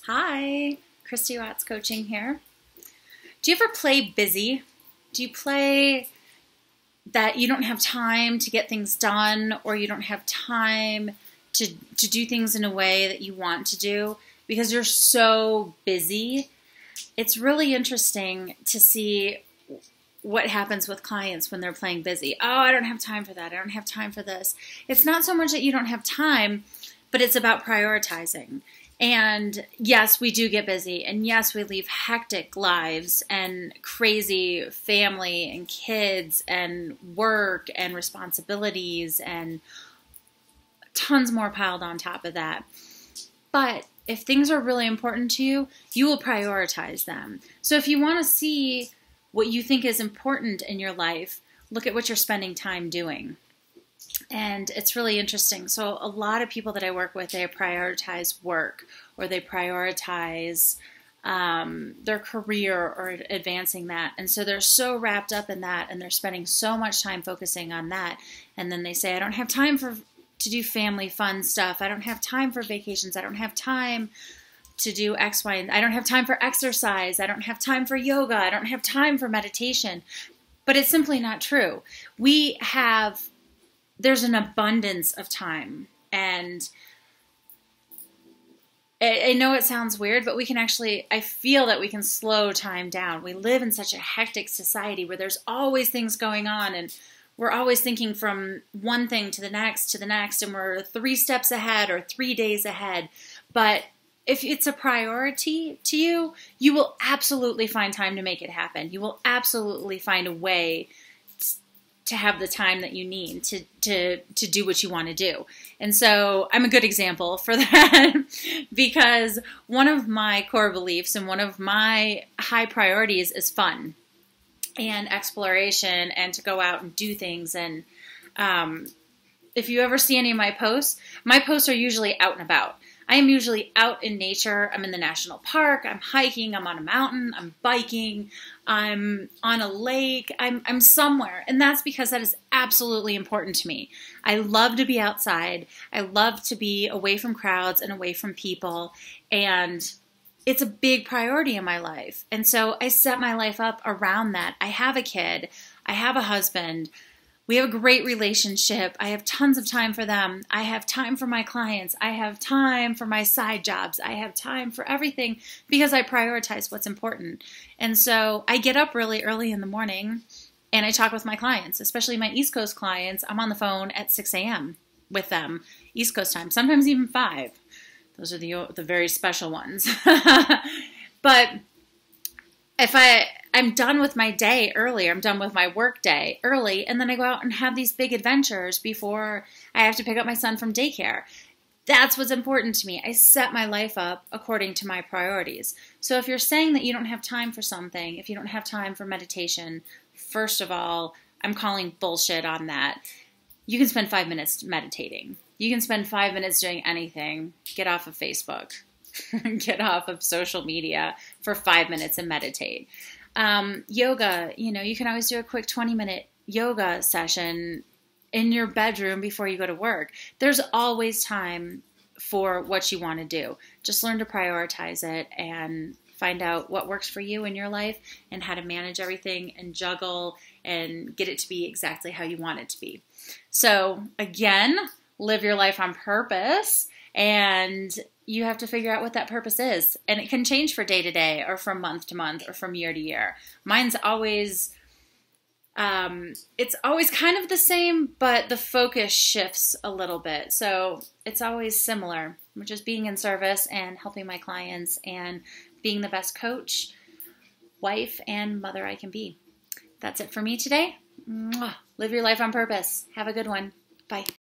Hi, Christie Coaching here. Do you ever play busy? Do you play that you don't have time to get things done, or you don't have time to do things in a way that you want to do because you're so busy? It's really interesting to see what happens with clients when they're playing busy. Oh, I don't have time for that. I don't have time for this. It's not so much that you don't have time, but it's about prioritizing. And yes, we do get busy. And yes, we leave hectic lives and crazy family and kids and work and responsibilities and tons more piled on top of that. But if things are really important to you, you will prioritize them. So if you want to see what you think is important in your life, look at what you're spending time doing. And it's really interesting. So a lot of people that I work with, they prioritize work, or they prioritize their career or advancing that. And so they're so wrapped up in that, and they're spending so much time focusing on that. And then they say, I don't have time to do family fun stuff. I don't have time for vacations. I don't have time to do X, Y, and I don't have time for exercise. I don't have time for yoga. I don't have time for meditation. But it's simply not true. There's an abundance of time. And I know it sounds weird, but I feel that we can slow time down. We live in such a hectic society where there's always things going on, and we're always thinking from one thing to the next, and we're 3 steps ahead or 3 days ahead. But if it's a priority to you, you will absolutely find time to make it happen. You will absolutely find a way to have the time that you need to do what you want to do. And so I'm a good example for that because one of my core beliefs and one of my high priorities is fun and exploration and to go out and do things. And if you ever see any of my posts are usually out and about. I am usually out in nature. I'm in the national park. I'm hiking. I'm on a mountain. I'm biking. I'm on a lake. I'm somewhere. And that's because that is absolutely important to me. I love to be outside. I love to be away from crowds and away from people. And it's a big priority in my life. And so I set my life up around that. I have a kid. I have a husband. We have a great relationship. I have tons of time for them. I have time for my clients. I have time for my side jobs. I have time for everything because I prioritize what's important. And so I get up really early in the morning and I talk with my clients, especially my East Coast clients. I'm on the phone at 6 a.m. with them, East Coast time, sometimes even 5. Those are the very special ones. But if I'm done with my day early, I'm done with my work day early, and then I go out and have these big adventures before I have to pick up my son from daycare. That's what's important to me. I set my life up according to my priorities. So if you're saying that you don't have time for something, if you don't have time for meditation, first of all, I'm calling bullshit on that. You can spend 5 minutes meditating. You can spend 5 minutes doing anything. Get off of Facebook. Get off of social media for 5 minutes and meditate. Yoga, you can always do a quick 20-minute yoga session in your bedroom before you go to work. There's always time for what you want to do. Just learn to prioritize it and find out what works for you in your life and how to manage everything and juggle and get it to be exactly how you want it to be. So again, live your life on purpose, and you have to figure out what that purpose is. And it can change from day to day or from month to month or from year to year. Mine's always, it's always kind of the same, but the focus shifts a little bit. So it's always similar, which is being in service and helping my clients and being the best coach, wife, and mother I can be. That's it for me today. Mwah. Live your life on purpose. Have a good one. Bye.